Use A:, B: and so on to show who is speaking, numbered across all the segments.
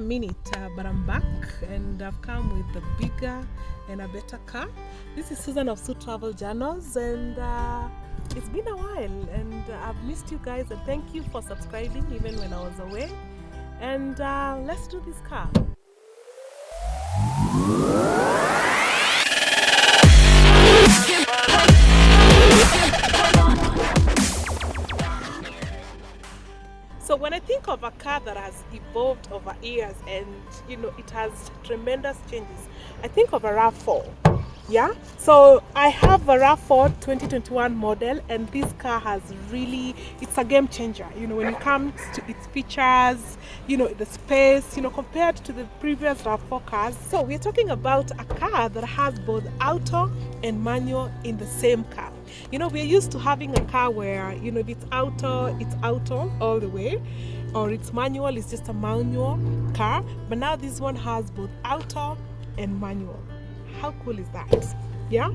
A: minute, but I'm back and I've come with a bigger and a better car. This is Susan of Su Travel Journals, and it's been a while and I've missed you guys, and thank you for subscribing even when I was away. And let's do this car. So when I think of a car that has evolved over years and it has tremendous changes, I think of a RAV4. Yeah, so I have a RAV4 2021 model, and this car has really, it's a game changer, when it comes to its features, the space, compared to the previous RAV4 cars. So we're talking about a car that has both auto and manual in the same car. We're used to having a car where, if it's auto all the way, or it's manual, it's just a manual car. But now this one has both auto and manual. How cool is that? Yeah.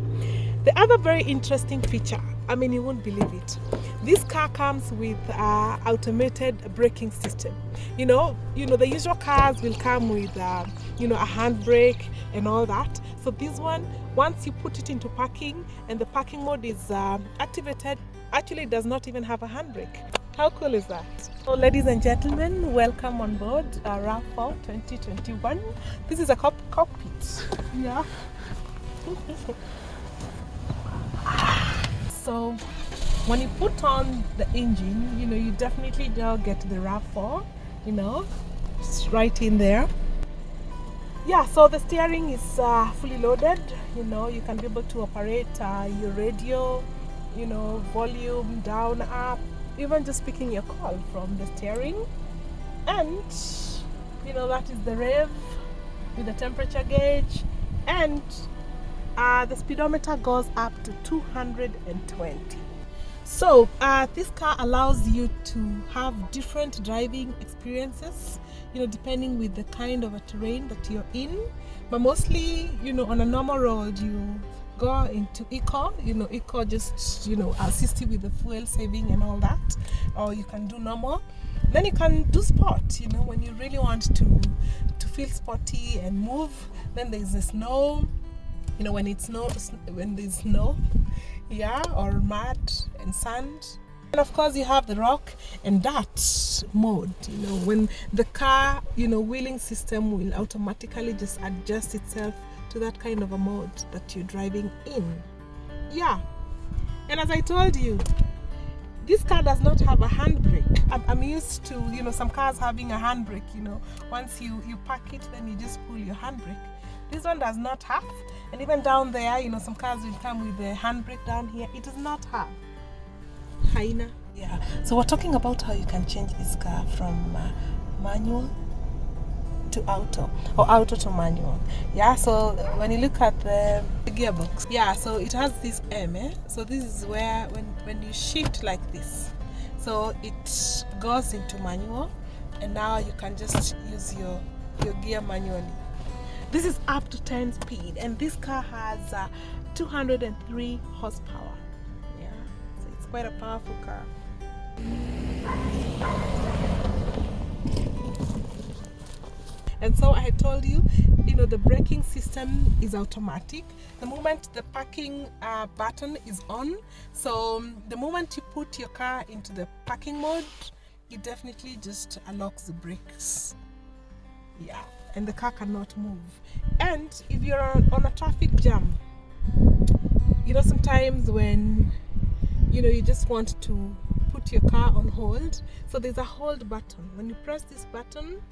A: The other very interesting feature, you won't believe it. This car comes with automated braking system. The usual cars will come with a handbrake and all that. So this one, once you put it into parking and the parking mode is activated, actually it does not even have a handbrake. How cool is that? So ladies and gentlemen, welcome on board RAV4 2021. This is a cockpit. Yeah. So when you put on the engine, you definitely don't get the RAV4, it's right in there. Yeah, so the steering is fully loaded. You can be able to operate your radio, volume down, up, even just picking your call from the steering. And that is the rev with the temperature gauge, and the speedometer goes up to 220. So this car allows you to have different driving experiences, depending with the kind of a terrain that you're in. But mostly, on a normal road, you go into eco. Eco just assist you with the fuel saving and all that, or you can do normal. Then you can do sport, when you really want to feel sporty and move. Then there's the snow, when there's snow, yeah, or mud and sand. And of course you have the rock and dirt mode, when the car, wheeling system will automatically just adjust itself to that kind of a mode that you're driving in. Yeah. And as I told you, this car does not have a handbrake. I'm used to, some cars having a handbrake, once you park it, then you just pull your handbrake. This one does not have. And even down there, some cars will come with the handbrake down here. It does not have. Haina. Yeah. So we're talking about how you can change this car from manual to auto, or auto to manual. Yeah, so when you look at the gearbox, yeah, so it has this M, so this is where when you shift like this, so it goes into manual, and now you can just use your gear manually. This is up to 10 speed, and this car has 203 horsepower. Yeah, so it's quite a powerful car. And so I told you, the braking system is automatic. The moment the parking button is on, so the moment you put your car into the parking mode, it definitely just unlocks the brakes. Yeah, and the car cannot move. And if you're on a traffic jam, sometimes when you just want to put your car on hold, so there's a hold button. When you press this button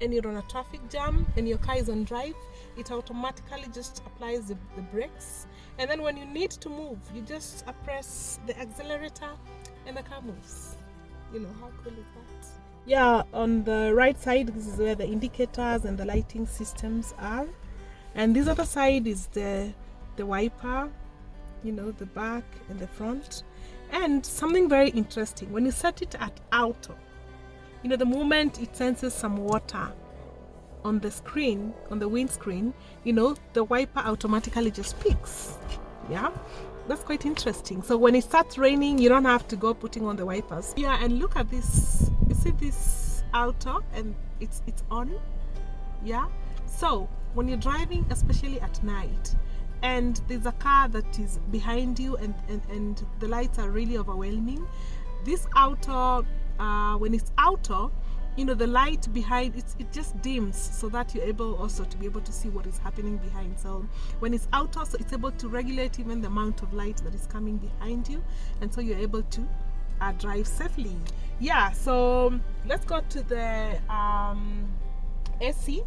A: and you're on a traffic jam and your car is on drive, it automatically just applies the brakes. And then when you need to move, you just press the accelerator and the car moves. How cool is that? Yeah, on the right side, this is where the indicators and the lighting systems are. And this other side is the wiper, the back and the front. And something very interesting, when you set it at auto, the moment it senses some water on the screen, on the windscreen, the wiper automatically just peaks. Yeah, that's quite interesting. So when it starts raining, you don't have to go putting on the wipers. Yeah, and look at this. You see this auto, and it's on. Yeah, so when you're driving, especially at night, and there's a car that is behind you, and the lights are really overwhelming, this auto, when it's auto, you know, the light behind it just dims, so that you're able also to be able to see what is happening behind. So when it's auto, so it's able to regulate even the amount of light that is coming behind you, and so you're able to drive safely. Yeah, so let's go to the AC.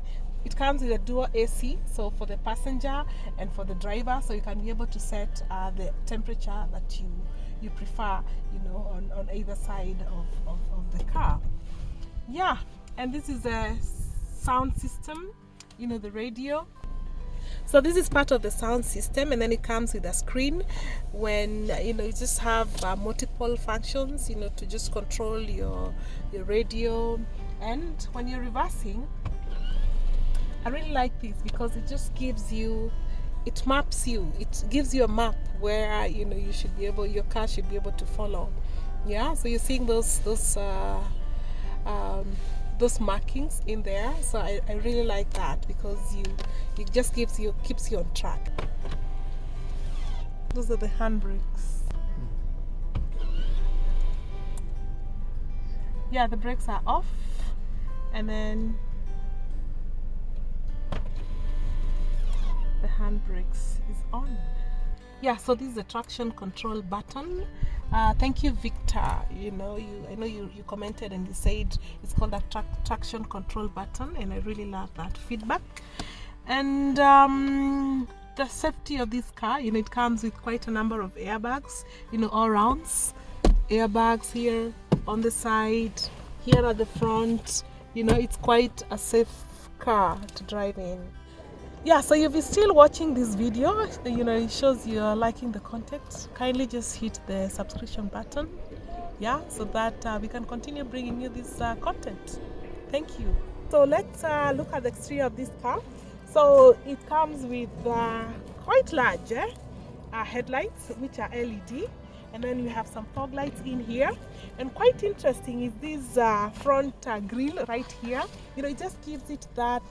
A: It comes with a dual AC, so for the passenger and for the driver, so you can be able to set the temperature that you prefer, you know, on either side of the car. Yeah, and this is a sound system, you know, the radio. So this is part of the sound system, and then it comes with a screen when, you know, you just have multiple functions, you know, to just control your radio. And when you're reversing, I really like this because it just gives you, it maps you, it gives you a map where, you know, you should be able, your car should be able to follow. Yeah, so you're seeing those markings in there. So I really like that because it just keeps you on track. Those are the handbrakes. Yeah, the brakes are off, and then the handbrakes is on. Yeah, so this is the traction control button. Thank you, Victor. You know, I know you commented and you said it's called a traction control button, and I really love that feedback. And the safety of this car, you know, it comes with quite a number of airbags, you know, all rounds. Airbags here on the side, here at the front. You know, it's quite a safe car to drive in. Yeah, so if you're still watching this video, you know, it shows you're liking the content. Kindly just hit the subscription button, yeah, so that we can continue bringing you this content. Thank you. So let's look at the exterior of this car. So it comes with quite large headlights, which are LED, and then we have some fog lights in here. And quite interesting is this front grille right here. You know, it just gives it that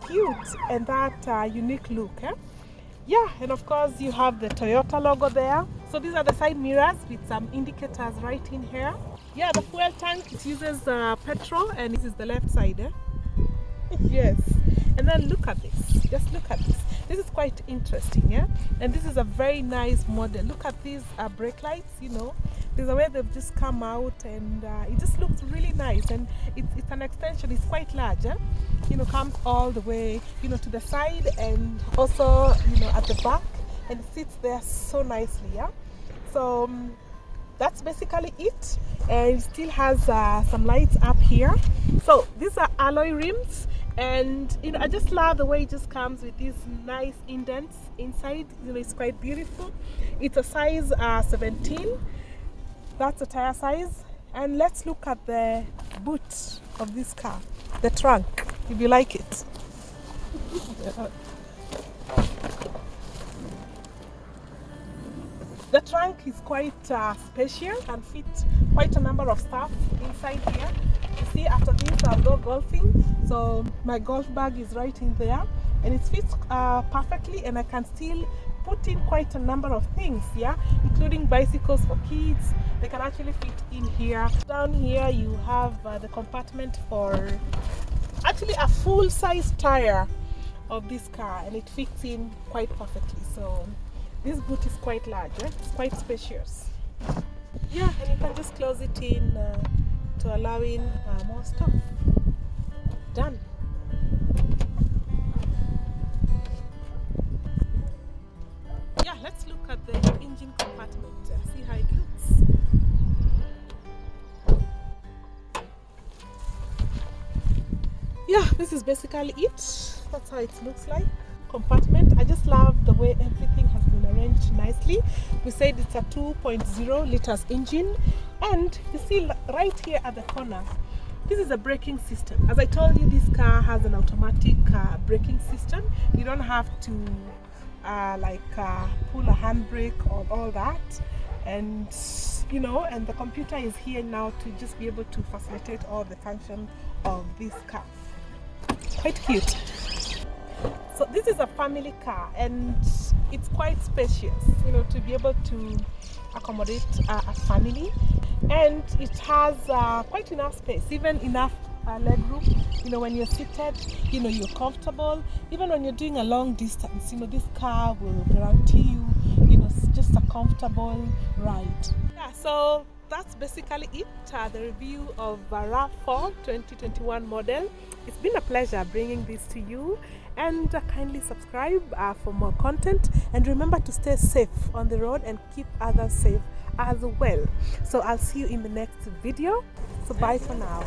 A: cute and that unique look. Yeah, and of course you have the Toyota logo there. So these are the side mirrors with some indicators right in here. Yeah, the fuel tank, it uses petrol, and this is the left side. Yes, and then look at this, just look at this. This is quite interesting, yeah, and this is a very nice model. Look at these brake lights, you know, there's a way they've just come out, and it just looks really nice, and it's an extension. It's quite large, you know, comes all the way, you know, to the side, and also, you know, at the back, and it sits there so nicely. Yeah, so that's basically it, and it still has some lights up here. So these are alloy rims, and you know, I just love the way it just comes with these nice indents inside. You know, it's quite beautiful. It's a size 17. That's the tire size. And let's look at the boot of this car, the trunk, if you like it. The trunk is quite spacious and fit quite a number of stuff inside here. You see, after this I'll go golfing, so my golf bag is right in there, and it fits perfectly, and I can still put in quite a number of things, yeah, including bicycles for kids. They can actually fit in here. Down here you have the compartment for actually a full-size tire of this car, and it fits in quite perfectly. So this boot is quite large, it's quite spacious. Yeah, and you can just close it in to allow in more stuff. Done. Yeah, let's look at the engine compartment, see how it looks. Yeah, this is basically it. That's how it looks like. Compartment, I just love the way everything has been arranged nicely. We said it's a 2.0 liters engine, and you see right here at the corner, this is a braking system. As I told you, this car has an automatic braking system. You don't have to pull a handbrake or all that, and you know, and the computer is here now to just be able to facilitate all the function of this car. Quite cute. So this is a family car, and it's quite spacious, you know, to be able to accommodate a family, and it has quite enough space, even enough leg room. You know, when you're seated, you know, you're comfortable. Even when you're doing a long distance, you know, this car will guarantee you, you know, just a comfortable ride. Yeah, so that's basically it, the review of RAV4 2021 model. It's been a pleasure bringing this to you, and kindly subscribe for more content, and remember to stay safe on the road and keep others safe as well. So I'll see you in the next video. So bye for now.